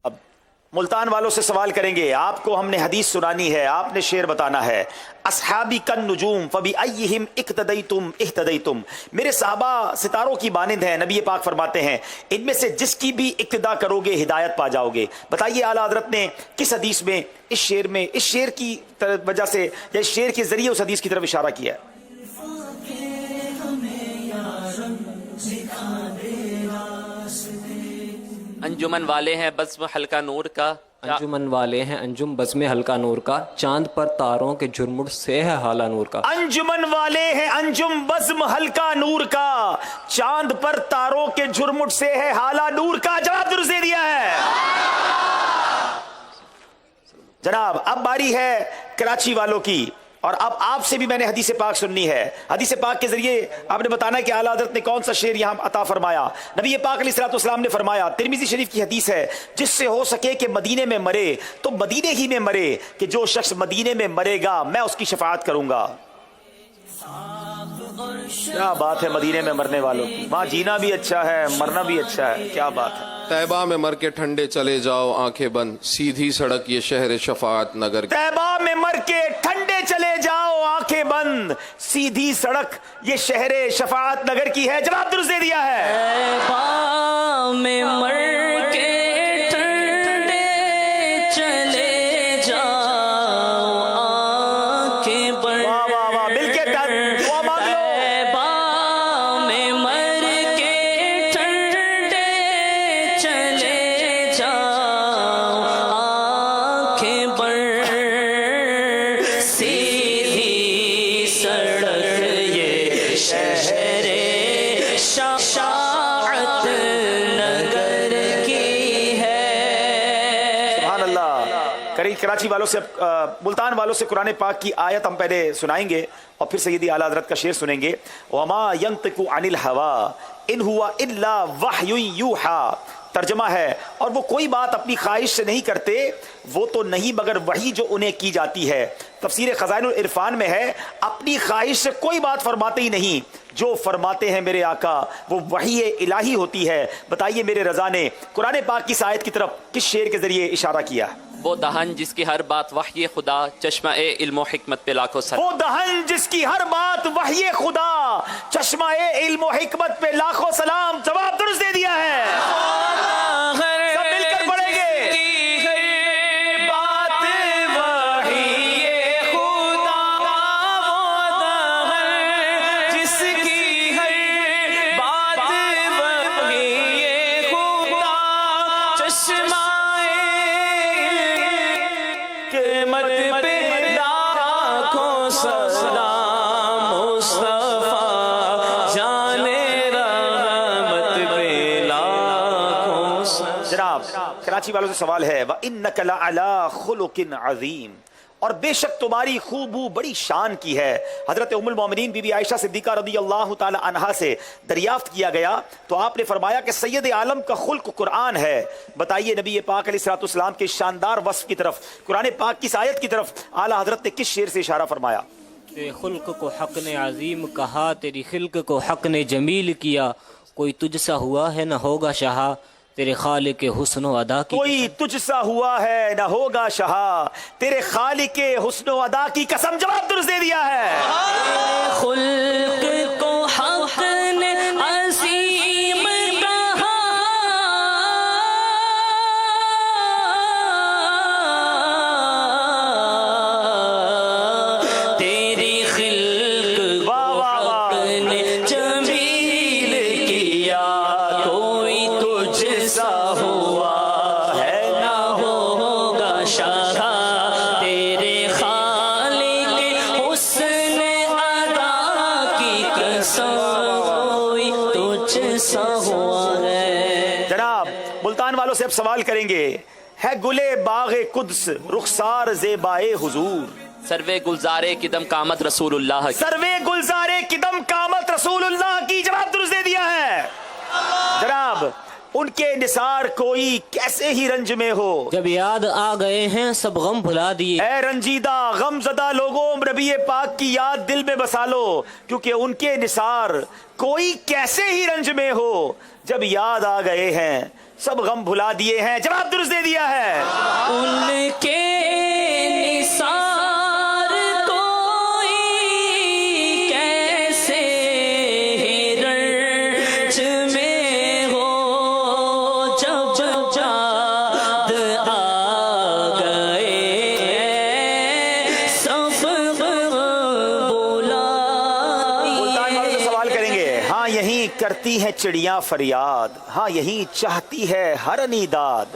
اب ملتان والوں سے سوال کریں گے، آپ کو ہم نے حدیث سنانی ہے، آپ نے شعر بتانا ہے۔ اصحابی کن نجوم فبأیہم اقتدیتم اہتدیتم، میرے صحابہ ستاروں کی مانند ہیں، نبی پاک فرماتے ہیں ان میں سے جس کی بھی اقتدا کرو گے ہدایت پا جاؤ گے۔ بتائیے اعلیٰ حضرت نے کس حدیث میں اس شعر کی وجہ سے یا اس شعر کے ذریعے اس حدیث کی طرف اشارہ کیا ہے؟ انجمن والے ہیں بزم حلقہ نور کا، انجمن والے ہیں انجم بزم حلقہ نور کا، چاند پر تاروں کے جھرمٹ سے ہے حالہ نور کا۔ انجمن والے ہیں انجم بزم حلقہ نور کا، چاند پر تاروں کے جھرمٹ سے ہے حالہ نور کا۔ جواب درست دے دیا ہے جناب۔ اب باری ہے کراچی والوں کی، اور اب آپ سے بھی میں نے حدیث پاک سننی ہے۔ حدیث پاک کے ذریعے آپ نے بتانا ہے کہ اعلیٰ حضرت نے کون سا شعر یہاں عطا فرمایا۔ نبی پاک علیہ الصلوۃ والسلام نے فرمایا، ترمذی شریف کی حدیث ہے، جس سے ہو سکے کہ مدینے میں مرے تو مدینے ہی میں مرے، کہ جو شخص مدینے میں مرے گا میں اس کی شفاعت کروں گا۔ کیا بات ہے مدینے میں مرنے والوں کی، وہاں جینا بھی اچھا ہے، مرنا بھی اچھا ہے، کیا بات ہے۔ طیبہ میں مر کے ٹھنڈے چلے جاؤ آنکھیں بند، سیدھی سڑک یہ شہر شفاعت نگر کی۔ طیبہ میں مر کے ٹھنڈے چلے جاؤ آنکھیں بند، سیدھی سڑک یہ شہر شفاعت نگر کی ہے۔ جواب درست دے دیا ہے۔ طیبہ میں مر کے ٹھنڈے چلے جاؤ آنکھیں بند، واہ واہ واہ، مل کے دعا مانگ لو۔ طیبہ میں مر کے ٹھنڈے چلے جاؤ آنکھیں بند، سیدھی سڑک یہ شہر شفاعت نگر کی ہے۔ سبحان اللہ۔ کراچی والوں سے ملتان والوں سے قرآن پاک کی آیت ہم پہلے سنائیں گے اور پھر سیدی اعلیٰ حضرت کا شعر سنیں گے۔ وما ينطق عن الهوى ان هو الا وحی یوحى، ترجمہ ہے، اور وہ کوئی بات اپنی خواہش سے نہیں کرتے، وہ تو نہیں مگر وحی جو انہیں کی جاتی ہے۔ تفسیر خزائن العرفان میں ہے، اپنی خواہش سے کوئی بات فرماتے ہی نہیں، جو فرماتے ہیں میرے آقا وہ وحی الہی ہوتی ہے۔ بتائیے میرے رضا نے قرآن پاک کی اس آیت کی طرف کس شعر کے ذریعے اشارہ کیا؟ وہ دہن جس کی ہر بات وحی خدا، چشمہ علم و حکمت پہ لاکھوں سلام۔ وہ دہن جس کی ہر بات وحی خدا، چشمہ علم و حکمت پہ لاکھوں سلام۔ جواب درست دے دیا ہے۔ سب مل کر پڑھیں گے۔ جناب کراچی والوں سے سوال ہے، وَإِنَّكَ لَعَلَىٰ خُلُقٍ عَظِيمٍ، اور بے شک تمہاری خوبو بڑی شان کی ہے۔ حضرت ام المومنین بی بی عائشہ صدیقہ رضی اللہ تعالی عنہا سے دریافت کیا گیا تو آپ نے فرمایا کہ سید عالم کا خلق قرآن ہے۔ بتائیے نبی پاک علیہ الصلوۃ والسلام کے شاندار وصف کی طرف، قرآن پاک کی اس آیت کی طرف اعلیٰ حضرت نے کس شعر سے اشارہ فرمایا؟ تیرے خلق کو حق نے عظیم کہا، تیری خلق کو حق نے جمیل کیا، کوئی تجھ سا ہوا ہے نہ ہوگا شہا، تیرے خالق حسن و ادا کی۔ کوئی تجھ سا ہوا ہے نہ ہوگا شہا، تیرے خالق حسن و ادا کی قسم۔ جواب درست دے دیا ہے۔ خلق کو حق نے عظیم کہا، تیری خلق کو حق نے جمیل کیا، کوئی تجھ سا ہوا ہے نہ ہوگا شہا، تیرے خالق حسن ادا کی قسم، کوئی تجھ سا ہوا ہے۔ جناب ملتان والوں سے اب سوال کریں گے، ہے گلے باغ قدس رخسار زیبائے حضور، سروے گلزارے قدم کامت رسول اللہ کی۔ سروے گلزارے قدم کامت رسول اللہ کی۔ جواب درست دے دیا ہے۔ جناب उनके निसार कोई कैसे ही रंज में हो। जब याद आ गए हैं सब गम भुला दिए, ए रंजीदा गमजदा लोगों नबी पाक की याद दिल में बसा लो, क्योंकि उनके निसार कोई कैसे ही रंज में हो। जब याद आ गए हैं सब गम भुला दिए हैं। जवाब दुरुस्त दे दिया है। उनके निसार कोई कैसे रंज में हो, जब याद आ गए सब बोला। मुल्तान वालों से सवाल करेंगे। हाँ यही करती है चिड़िया फरियाद, हाँ यही चाहती है हर नीदाद।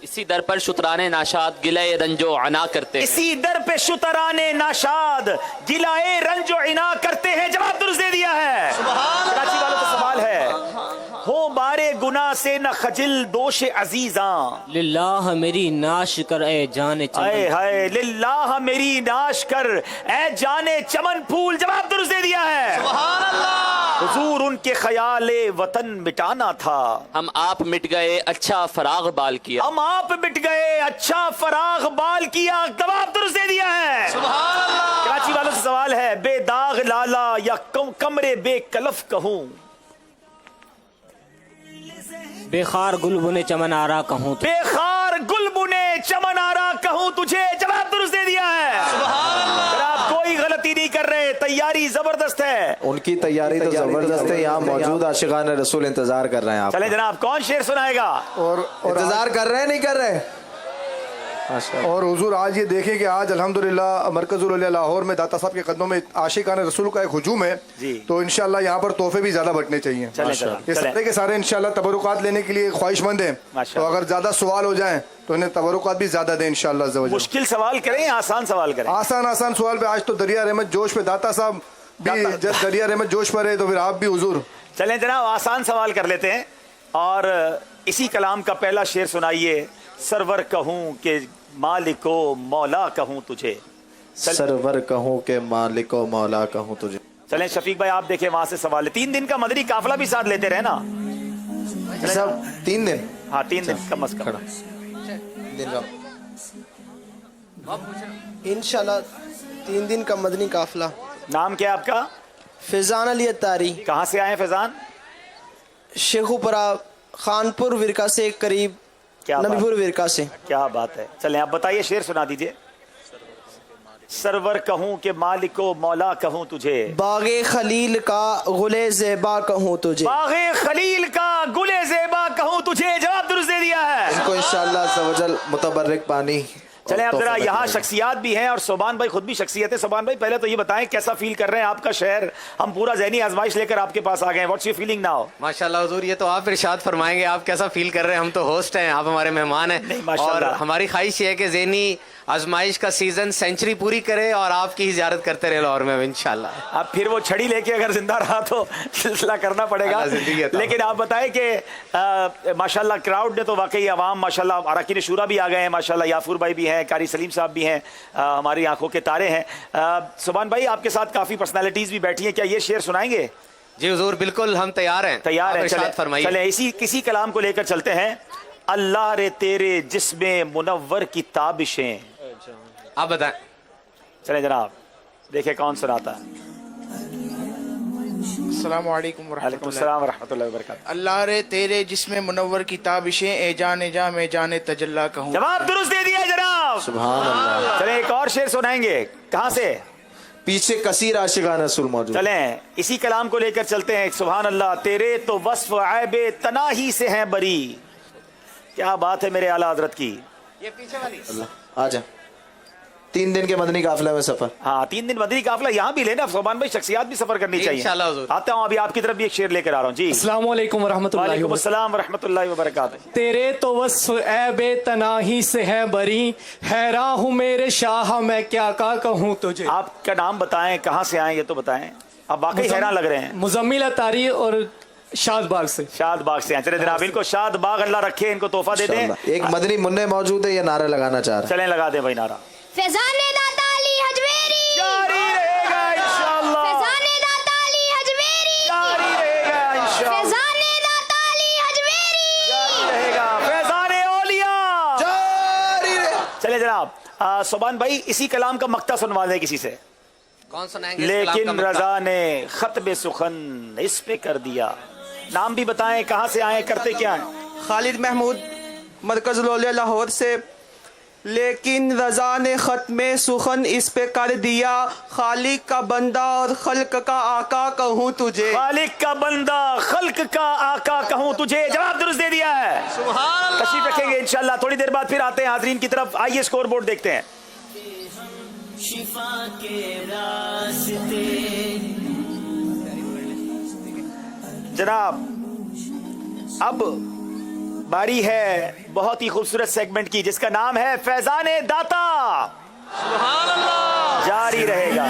इसी दर पर शुतराने नाशाद गिले रंजो अना करते हैं। इसी दर पे शुतराने नाशाद गिलाए रंजो इना करते हैं। जवाब दुरुस्त दे दिया है। कराची वालों का सवाल है। हो बारे गुनाह से न खजिल दोष अजीजा, लिल्लाह मेरी नाश कर ए जाने आए चमन। हाय लिल्लाह मेरी नाश कर ए जाने चमन फूल। जवाब दुरुस्त दे दिया है। हुजूर उनके ख्याले वतन मिटाना था, हम आप मिट गए अच्छा फराग बाल किया। हम आप मिट गए अच्छा फराग बाल किया। जवाब दुरुस्त दे दिया है। कराची वालों से सवाल है। बेदाग लाला या कमरे बेकलफ कहूं, बेखार गुल बुने चमन आरा कहूँ तो, बेखार गुल बुने चमन आरा कहूं तुझे। जवाब दुरुस्त दे दिया है। अगर आप कोई गलती नहीं कर रहे, तैयारी जबरदस्त है। उनकी तैयारी तो जबरदस्त है। यहाँ मौजूद आशिकान रसूल इंतजार कर रहे हैं। आप चले जनाब, कौन शेर सुनाएगा? और इंतजार कर रहे हैं नहीं कर रहे? और हुजूर आज ये देखें कि आज अल्हम्दुलिल्लाह मरकजुल औलिया लाहौर में दाता साहब के कदमों में आशिकान रसूल का एक हुजूम है जी। तो इंशाल्लाह यहाँ पर तोहफे भी ज्यादा बटने चाहिए। चलें जनाब, ये चलें। सारे के सारे इंशाल्लाह तबरुकात लेने के लिए ख्वाहिशमंद हैं। तो माशाअल्लाह। अगर ज्यादा सवाल हो जाएं तो इन्हें तबरुकात भी ज्यादा दें इंशाल्लाह अज़्ज़ व जल। मुश्किल सवाल करें या आसान सवाल करें? आसान आसान सवाल पे आज तो दरिया रहमत जोश पे दाता साहब भी, जब दरिया रहमत जोश पर है तो फिर आप भी हुजूर। चलें जनाब, आसान सवाल कर लेते हैं और इसी कलाम का पहला शेर सुनाइए। सरवर कहूं कि मालिको मौला कहूं तुझे। सरवर कहूँ के मालिको मौला कहूँ तुझे। चलें शफीक भाई, आप देखें वहां से सवाल है। 3 दिन का मदनी काफिला भी साथ लेते रहे ना? सब 3 दिन हाँ 3 दिन कम अज कम। इंशाल्लाह 3 दिन का मदनी काफिला। नाम क्या है आपका? फैजान अली अत्तारी, कहाँ से आए हैं फैजान? शेखुपुरा खानपुर विरका से करीब, क्या बात, नबीपुर विरका से। क्या बात है। चलें आप बताइए, शेर सुना दीजिए। सरवर कहूं कि मालिको मौला कहूं तुझे, बागे खलील का गुले ज़ेबा कहूँ तुझे। बागे खलील का गुले ज़ेबा कहूं तुझे। जवाब दुरुस्त दे दिया है। इनको इंशाअल्लाह अज़्ज़ व जल मुतबर्रिक पानी। चले अब जरा यहाँ शख्सियात भी हैं और सोबान भाई खुद भी शख्सियत है। सोबान भाई पहले तो ये बताएं कैसा फील कर रहे हैं आपका शहर? हम पूरा ज़हनी आजमाइश लेकर आपके पास आ गए हैं। What's your feeling now? माशाल्लाह हुजूर, ये तो आप इरशाद फरमाएंगे आप कैसा फील कर रहे हैं। हम तो होस्ट हैं, आप हमारे मेहमान नहीं, हैं और माशाल्लाह। हमारी ख्वाहिश ये है कि ज़हनी आजमाइश का सीजन सेंचुरी पूरी करे और आपकी ही ज़ियारत करते रहे लाहौर में इंशाल्लाह। अब फिर वो छड़ी लेके अगर जिंदा रहा तो सिलसिला करना पड़ेगा। अल्लाह ज़िंदगी अता लेकिन आप बताएं कि माशाल्लाह क्राउड ने तो वाकई आवाम माशाल्लाह, अरकान शूरा भी आ गए हैं माशाल्लाह, याफूर भाई भी हैं, कारी सलीम साहब भी हैं, हमारी आंखों के तारे हैं। सुभान भाई आपके साथ काफ़ी पर्सनैलिटीज़ भी बैठी हैं, क्या ये शेर सुनाएंगे? जी हुजूर बिल्कुल, हम तैयार हैं। तैयार आप हैं। इरशाद चले फरमाइए। चले किसी कलाम को लेकर चलते हैं। अल्लाह रे तेरे जिस्मे मुनव्वर की ताबिशें। आप बताएं। चले जनाब, देखे कौन सुनाता है। अस्सलाम वालेकुम वालेकुम अस्सलाम व रहमतुल्लाहि व बरकातहू। अल्लाह रे तेरे जिसमें मुनव्वर की ताबिशें, ए जाने जा मैं जाने तजल्ला कहूँ। जवाब दुरुस्त दे दिया जनाब। सुभान अल्लाह। चले एक और शेर सुनाएंगे। कहाँ से? पीछे कसीर आशिकान रसूल मौजूद। चलें इसी कलाम को लेकर चलते हैं। सुभान अल्लाह, तेरे तो वस्फ ऐबे तनाही से हैं बरी। क्या बात है मेरे आला हजरत की। ये पीछे वाली आ जा। 3 दिन के मदनी काफिले में सफर। हाँ 3 दिन मदनी काफिला यहाँ भी लेना। सोबान भाई शख्सियात भी सफर करनी चाहिए। इंशाल्लाह हुजूर। आता हूँ अभी आपकी तरफ भी एक शेर लेकर आ रहा हूँ जी। अस्सलाम वालेकुम वरहमतुल्लाहि वालेकुम अस्सलाम व रहमतुल्लाहि व बरकातहू। तेरे तो वस्फ ऐबे तनाही से है बरी, हैरान हूँ मेरे शाह मैं क्या का कहूँ तुझे। आपका नाम बताएं, कहाँ से आए ये तो बताएं। आप वाकई हैरान लग रहे हैं। मुजम्मिल अतारी और शादबाग से। शाद बाग से हैं। चले जनाब, इनको शाद बाग अल्लाह रखे, इनको तोहफा दे दें। एक मदनी मुन्ने मौजूद है, ये नारा लगाना चाह रहे हैं। चलें लगा दें भाई नारा। फैजाने दाता अली हजवेरी जारी रहेगा इंशाअल्लाह। फैजाने दाता अली हजवेरी जारी रहेगा इंशाअल्लाह। फैजाने दाता अली हजवेरी सोबान भाई इसी कलाम का मक्ता सुनवा दे किसी से। कौन सुनाएंगे इस कलाम का लेकिन मक्ता? रजा ने खतब सुखन इस पे कर दिया। नाम भी बताएं, कहां से आए, करते क्या हैं? खालिद महमूद मरकज लोलिया लाहौर से। लेकिन रजा ने ख़त्म सुखन इस पे कर दिया, खालिक का बंदा और खल्क का आका कहूँ तुझे। खालिक का बंदा खल्क का आका कहूँ तुझे, जवाब दुरुस्त दे दिया है। तशरीफ रखेंगे इंशाल्लाह, थोड़ी देर बाद फिर आते हैं हाजरीन की तरफ। आइए स्कोर बोर्ड देखते हैं। जनाब अब बारी है बहुत ही खूबसूरत सेगमेंट की, जिसका नाम है फैजाने दाता। सुभान अल्लाह। जारी रहेगा।